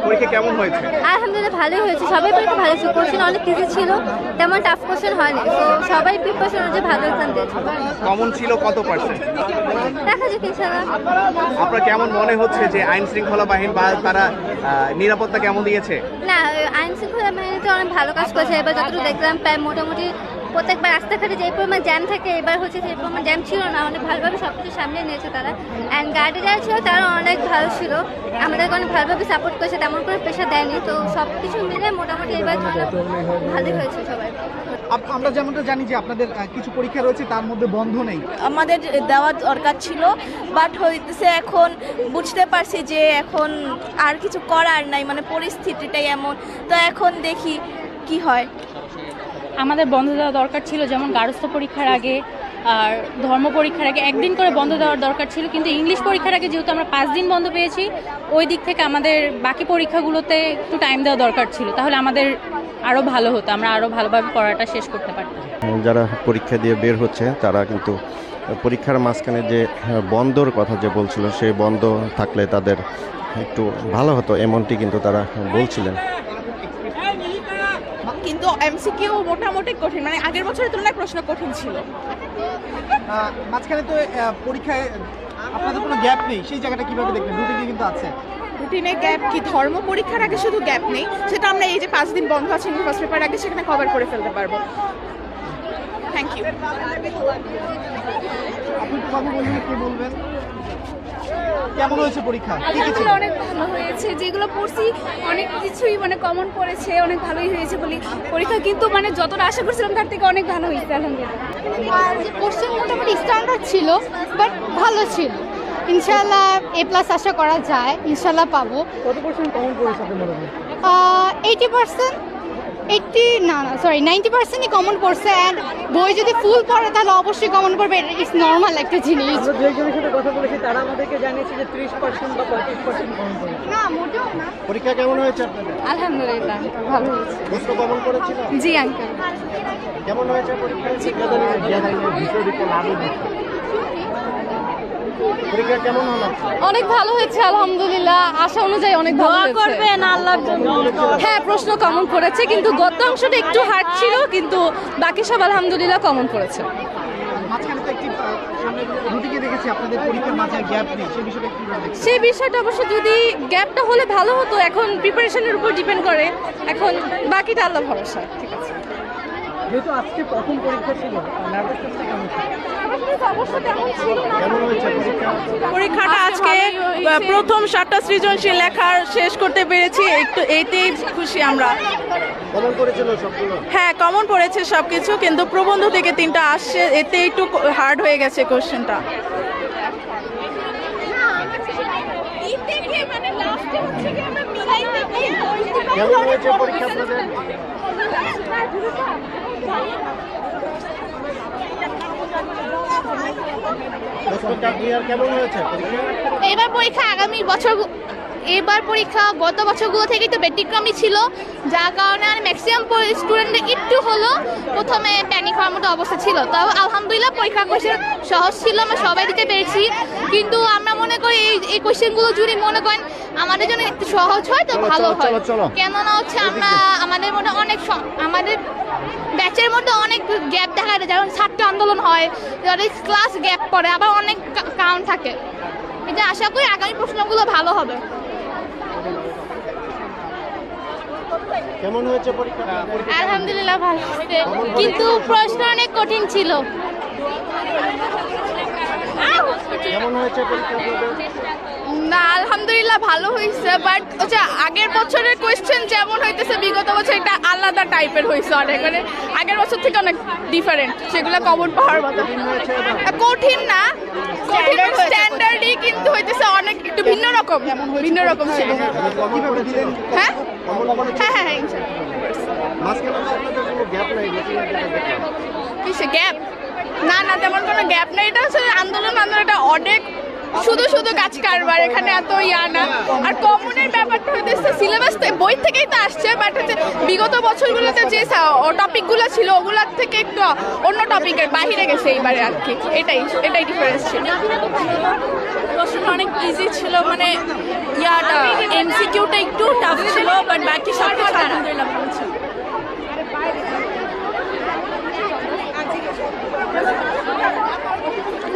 পরীক্ষা কেমন হয়েছে? আলহামদুলিল্লাহ ভালোই হয়েছে, সবাই পরীক্ষা ভালো ছিল, কোশ্চেন অনেক ইজি ছিল, তেমন টাফ কোশ্চেন হয়নি, তো সবাই প্রিপারেশন অনুযায়ী ভালো এক্সাম দিয়েছে। কমন ছিল কত পার্সেন্ট? দেখা যাক ইনশাআল্লাহ। আপনার কেমন মনে হচ্ছে যে আইন শৃঙ্খলা বাহিনী বা তারা নিরাপত্তা কেমন দিয়েছে? না, আইন শৃঙ্খলা বাহিনীতে অনেক ভালো কাজ করেছে। এবার যতটুকু দেখলাম প্রায় মোটামুটি প্রত্যেকবার রাস্তাঘাটে যে পরিমাণ জ্যাম থাকে এবার হচ্ছে সেই পরিমাণ জ্যাম ছিল না, অনেক ভালোভাবে সব কিছু সামলে নিয়েছে তারা। অ্যান্ড গার্ডে যারা ছিল তারা অনেক ভালো ছিল, আমাদেরকে অনেক ভালোভাবে সাপোর্ট করেছে, তেমন করে প্রেশার দেয়নি। তো সব কিছু মিলে মোটামুটি এবার ভালোই হয়েছে সবাই। আমরা যেমনটা জানি যে আপনাদের কিছু পরীক্ষা রয়েছে তার মধ্যে বন্ধ নেই, আমাদের দেওয়া দরকার ছিল, বাট হইতেছে এখন বুঝতে পারছি যে এখন আর কিছু করার নাই, মানে পরিস্থিতিটাই এমন। তো এখন দেখি কি হয়। আমাদের বন্ধ দেওয়া দরকার ছিল, যেমন গার্হস্থ্য পরীক্ষার আগে আর ধর্ম পরীক্ষার আগে একদিন করে বন্ধ দেওয়ার দরকার ছিল, কিন্তু ইংলিশ পরীক্ষার আগে যেহেতু আমরা 5 দিন বন্ধ পেয়েছি, ওই দিক থেকে আমাদের বাকি পরীক্ষাগুলোতে একটু টাইম দেওয়া দরকার ছিল, তাহলে আমাদের আরও ভালো হতো, আমরা আরও ভালোভাবে পড়াটা শেষ করতে পারতাম। যারা পরীক্ষা দিয়ে বের হচ্ছে তারা কিন্তু পরীক্ষার মাঝখানে যে বন্ধর কথা যে বলছিল, সেই বন্ধ থাকলে তাদের একটু ভালো হতো, এমনটি কিন্তু তারা বলছিলেন। কিন্তু এমসিকিউ মোটামুটি কঠিন, মানে আগের বছরের তুলনায় প্রশ্ন কঠিন ছিল। মাঝখানে তো পরীক্ষায় আপনাদের কোনো গ্যাপ নেই, সেই জায়গাটা কিভাবে দেখবেন? রুটিনে কিন্তু আছে। রুটিনে গ্যাপ কি? ধর্ম পরীক্ষার আগে শুধু গ্যাপ নেই, সেটা আমরা এই যে 5 দিন বন্ধ আছে ফার্স্ট পেপার আগে সেখানে কভার করে ফেলতে পারবো। Thank you. আপনি তো বাবু বলবেন, কি বলবেন? কেমন হয়েছে পরীক্ষা? আলহামদুলিল্লাহ অনেক ভালো হয়েছে, যেগুলো পড়ছি অনেক কিছুই মানে কমন পড়েছে, অনেক ভালোই হয়েছে বলি পরীক্ষা, কিন্তু মানে যতটা আশা করছিলাম তার থেকে অনেক ভালো হয়েছে আলহামদুলিল্লাহ। আর যে কোশ্চেন মোটামুটি স্ট্যান্ডার্ড ছিল, বাট ভালো ছিল। ইনশাআল্লাহ A+ আশা করা যায়, ইনশাআল্লাহ পাবো। কত পার্সেন্ট কমন পড়েছে আপনার মনে হয়? 80%, 90%ই কমন পড়ছে। অ্যান্ড বই যদি ফুল পড়ে তাহলে অবশ্যই কমন পড়বে, ইটস নর্মাল একটা জিনিস। আমরা যেজনের সাথে কথা বলেছি তারা আমাদেরকে জানিয়েছে যে 30% বা 35% কমন পড়েছে। না, মোটেও না। পরীক্ষা কেমন হয়েছে আপনাদের? আলহামদুলিল্লাহ ভালো হয়েছে। প্রশ্ন কমন করেছিল? জি আঙ্কেল। কেমন হয়েছে পরীক্ষা? পরীক্ষা কেমন হলো? অনেক ভালো হয়েছে আলহামদুলিল্লাহ, আশা অনুযায়ী অনেক ভালো হয়েছে। করবেন আল্লাহর জন্য। হ্যাঁ, প্রশ্ন কমন করেছে, কিন্তু গত অংশটা একটু হার্ড ছিল, কিন্তু বাকি সব আলহামদুলিল্লাহ কমন করেছে। মাঝখানে তো একটি সামনে রুটিনে দেখেছি আপনাদের পরীক্ষার মাঝে গ্যাপ নেই, সেই বিষয়টা কি বলবেন? সেই বিষয়টা অবশ্য যদি গ্যাপটা হলে ভালো হতো, এখন প্রিপারেশনের উপর ডিপেন্ড করে, এখন বাকিটা আল্লাহ ভরসা। ঠিক আছে। যেহেতু আজকে প্রথম পরীক্ষা ছিল, নার্ভাসনেসটা কেমন ছিল? কেমন হয়েছে পরীক্ষা? পরীক্ষাটা আজকে প্রথম 7টা সৃজনশীল লেখার শেষ করতে পেরেছি, একটু এইতেই খুশি আমরা। কমন করেছিল সবগুলো? হ্যাঁ, কমন পড়েছে সবকিছু, কিন্তু প্রবন্ধ থেকে 3টা আসছে, এতে একটু হার্ড হয়ে গেছে কোশ্চেনটা। কেমন হয়েছে পরীক্ষা আপনাদের? প্রশ্নটা ক্লিয়ার কেমন হয়েছে পরীক্ষা? এবার পরীক্ষা গত বছরগুলো থেকেই তো ব্যতিক্রমী ছিল, যার কারণে ম্যাক্সিমাম স্টুডেন্টদের একটু হলো প্রথমে প্যানিক হওয়ার মতো অবস্থা ছিল। তবে আলহামদুলিল্লাহ পরীক্ষা কোশ্চেন সহজ ছিল, আমরা সবাই দিতে পেরেছি। কিন্তু আমরা মনে করি এই কোশ্চেনগুলো যদি মনে করেন আমাদের জন্য একটু সহজ হয় তো ভালো হয়, কেননা হচ্ছে আমাদের মধ্যে আমাদের ব্যাচের মধ্যে অনেক গ্যাপ দেখা যায়, যেমন ছাত্র আন্দোলন হয়, ক্লাস গ্যাপ পড়ে, আবার অনেক কারণ থাকে। এটা আশা করি আগামী প্রশ্নগুলো ভালো হবে। কেমন হয়েছে পরীক্ষা? আলহামদুলিল্লাহ ভালো হয়েছে, কিন্তু প্রশ্ন অনেক কঠিন ছিল। কেমন হয়েছে পরীক্ষা? না, আলহামদুলিল্লাহ ভালো হয়েছে, বাট হচ্ছে আগের বছরের কোয়েশ্চেন যেমন হইতেছে বিগত বছর এটা আলাদা টাইপের হয়েছে, অনেক মানে আগের বছর থেকে অনেক ডিফারেন্ট, সেগুলো কমন পাওয়ার মতো। কঠিন না, কঠিন স্ট্যান্ডার্ডই, কিন্তু হইতেছে অনেক একটু ভিন্ন রকম ছিল। কিভাবে দিলেন? হ্যাঁ কমন হ্যাঁ ইনশাআল্লাহ। মাঝখানে আপনাদের কোনো গ্যাপ নাই? কিসে গ্যাপ? না, তেমন কোনো গ্যাপ নেই। এটা হচ্ছে আন্দোলন এটা অনেক শুধু কাজ কারবার, এখানে এত না। আর কমনের ব্যাপারটা হচ্ছে সিলেবাস বই থেকেই তো আসছে, বাট হচ্ছে বিগত বছরগুলোতে যে টপিকগুলো ছিল ওগুলোর থেকে একটু অন্য টপিকের বাহিরে গেছে এইবারে আর কি, এটাই ডিফারেন্স ছিল। প্রশ্ন অনেক ইজি ছিল, মানে এমসিকিউটা একটু টাফ বাট বাকি সব কিছু আলহামদুলিল্লাহ ভালো ছিল।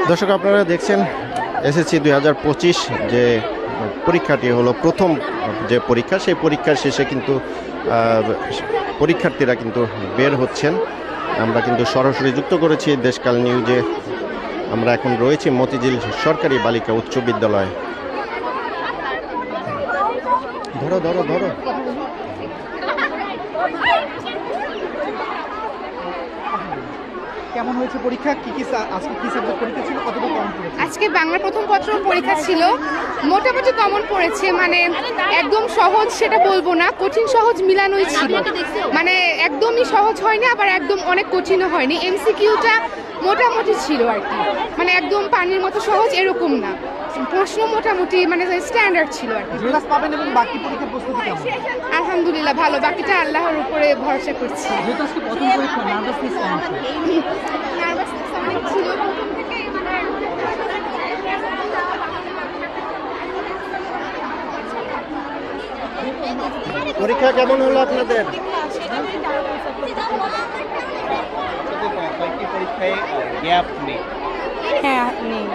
দর্শক আপনারা দেখছেন এসএসসি 2025 যে পরীক্ষাটি হলো প্রথম যে পরীক্ষা, সেই পরীক্ষার শেষে কিন্তু পরীক্ষার্থীরা কিন্তু বের হচ্ছেন। আমরা কিন্তু সরাসরি যুক্ত করেছি দেশকাল নিউজে। আমরা এখন রয়েছি মতিঝিল সরকারি বালিকা উচ্চ বিদ্যালয়ে। ধরো ধরো ধরো। কেমন হয়েছে পরীক্ষা? আজকে কি সাবজেক্ট পরীক্ষা ছিল, কতটুকু কমন পড়েছে? আজকে বাংলা প্রথম পত্র পরীক্ষা ছিল, মোটামুটি কমন পড়েছে, মানে একদম সহজ সেটা বলবো না, কঠিন সহজ মিলানোই ছিল, মানে একদমই সহজ হয়নি আবার একদম অনেক কঠিনও হয়নি। এমসিকিউটা মোটামুটি ছিল আর কি, মানে একদম পানির মতো সহজ এরকম না, প্রশ্ন মোটামুটি মানে স্ট্যান্ডার্ড ছিল আর কি। ক্লাস পাবেন এবং বাকি পরীক্ষার প্রস্তুতি কেমন? আলহামদুলিল্লাহ ভালো, বাকিটা আল্লাহর উপরে ভরসা করছি। যেহেতু আজকে প্রথম পরীক্ষা, নার্ভাসনেস কেমন ছিল? নার্ভাসনেস অনেক ছিল প্রথম থেকে, পরীক্ষা কেমন হলো আপনাদের? কয়েকটি পরীক্ষায় গ্যাপ নেই। হ্যাঁ নেই।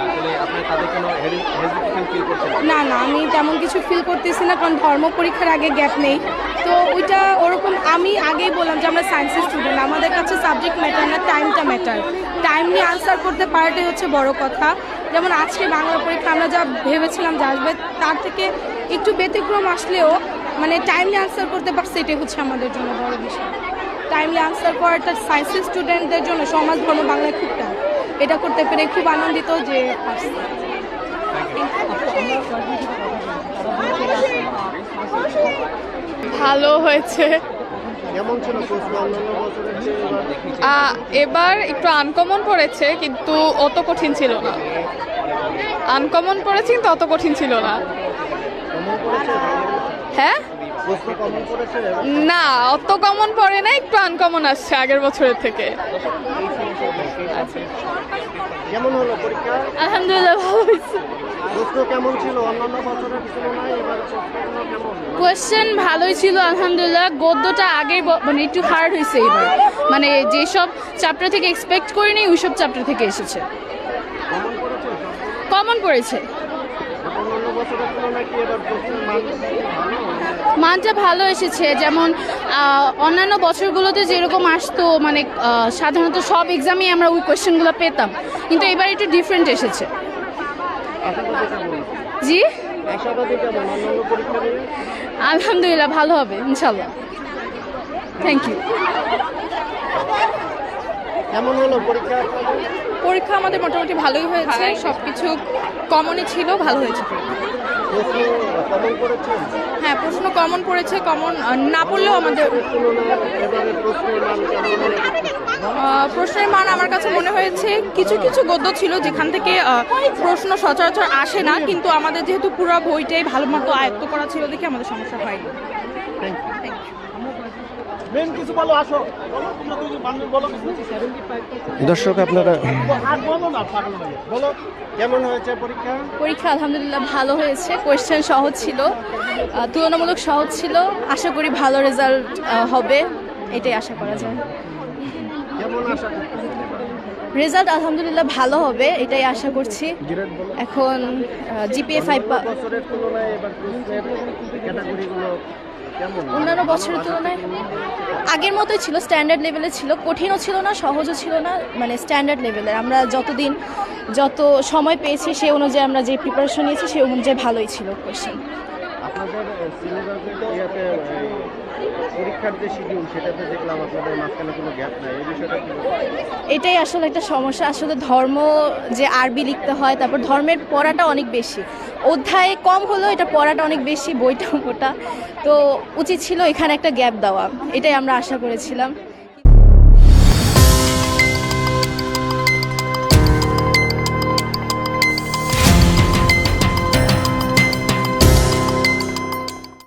আসলে আপনি তাদের কোনো হেজিটেশন ফিল করছেন? না না, আমি তেমন কিছু ফিল করতেছি না, কারণ ধর্ম পরীক্ষার আগে গ্যাপ নেই। তো ওইটা ওরকম, আমি আগেই বললাম যে আমরা সায়েন্সের স্টুডেন্ট, আমাদের কাছে সাবজেক্ট ম্যাটার না, টাইমটা ম্যাটার। টাইম নিয়ে আনসার করতে পারাটাই হচ্ছে বড় কথা। যেমন আজকে বাংলা পরীক্ষা আমরা যা ভেবেছিলাম যে আসবে, তার থেকে একটু ব্যতিক্রম আসলেও মানে টাইমলি আনসার করতে পারছে, এটাই হচ্ছে আমাদের জন্য বড় বিষয়। টাইমলি আনসার করাটা সায়েন্সের স্টুডেন্টদের জন্য সমাজ ধর্ম বাংলায় খুব টাফ, এটা করতে পেরে খুব আনন্দিত যে পারছি। ভালো হয়েছে। কেমন ছিল প্রশ্ন অন্যান্য বছরের চেয়ে? এবার একটু আনকমন পড়েছে, কিন্তু অত কঠিন ছিল না। আনকমন পড়েছে কিন্তু অত কঠিন ছিল না। হ্যাঁ প্রশ্ন কমন করেছে? না, অত কমন পড়ে না, একটু আনকমন আসছে আগের বছরের থেকে। কেমন হলো পরীক্ষা? আলহামদুলিল্লাহ ভালো হয়েছে। প্রশ্ন কেমন ছিল অন্যান্য বছরের তুলনায়? এবার প্রশ্নগুলো কেমন? কোয়েশ্চেন ভালোই ছিল আলহামদুলিল্লাহ। গদ্যটা আগে মানে একটু হার্ড হয়েছে এবার, মানে যেসব চ্যাপ্টার থেকে এক্সপেক্ট করিনি ওইসব চ্যাপ্টার থেকে এসেছে, কমন পড়েছে। অন্যান্য বছরের তুলনায় কি এবার প্রশ্নের মান ভালো? মানটা ভালো এসেছে, যেমন অন্যান্য বছরগুলোতে যেরকম আসতো, মানে সাধারণত সব এক্সামে আমরা ওই কোয়েশ্চেনগুলো পেতাম, কিন্তু এবার একটু ডিফারেন্ট এসেছে। আশাবাদী কেমন? জি আশাবাদী কেমন অন্যান্য পরীক্ষা নিয়ে? আলহামদুলিল্লাহ ভালো হবে ইনশাল্লাহ। Thank you. কেমন হলো পরীক্ষা? পরীক্ষা আমাদের মোটামুটি ভালোই হয়েছে, সব কিছু কমনই ছিল, ভালো হয়েছে। প্রশ্ন কমন করেছেন? হ্যাঁ, প্রশ্ন কমন পড়েছে, কমন না পড়লেও আমাদের এবারে প্রশ্নের মান কেমন হলো? প্রশ্নের মান আমার কাছে মনে হয়েছে কিছু কিছু গদ্য ছিল যেখান থেকে প্রশ্ন সচরাচর আসে না, কিন্তু আমাদের যেহেতু পুরো বইটাই ভালো মতো আয়ত্ত করা ছিল দেখে আমাদের সমস্যা হয়নি। দর্শক আপনারা কেমন হয়েছে পরীক্ষা? পরীক্ষা আলহামদুলিল্লাহ ভালো হয়েছে, কোয়েশ্চেন সহজ ছিল, তুলনামূলক সহজ ছিল। আশা করি ভালো রেজাল্ট হবে, এটাই আশা করা যায়। কেমন আশা করছেন? রেজাল্ট আলহামদুলিল্লাহ ভালো হবে, এটাই আশা করছি। এখন জিপিএ 5 বছরের তুলনায় এবার প্রশ্নের ক্যাটাগরিগুলো কেমন? অন্যান্য বছরের তুলনায় আগের মতোই ছিল, স্ট্যান্ডার্ড লেভেলে ছিল, কঠিনও ছিল না সহজও ছিল না, মানে স্ট্যান্ডার্ড লেভেলের। আমরা যত সময় পেয়েছি সেই অনুযায়ী আমরা যে প্রিপারেশন নিয়েছি সেই অনুযায়ী ভালোই ছিল কোয়েশ্চেন। আপনাদের সিলেবাসের পরীক্ষার যে শিডিউল সেটাতে দেখলাম আপনাদের মাঝখানে কোনো গ্যাপ নাই, এই বিষয়টা কি? এটাই আসলে একটা সমস্যা। আসলে ধর্ম যে আরবি লিখতে হয়, তারপর ধর্মের পড়াটা অনেক বেশি, অধ্যায় কম হলেও এটা পড়াটা অনেক বেশি, বইটা মোটা, তো উচিত ছিল এখানে একটা গ্যাপ দেওয়া, এটাই আমরা আশা করেছিলাম।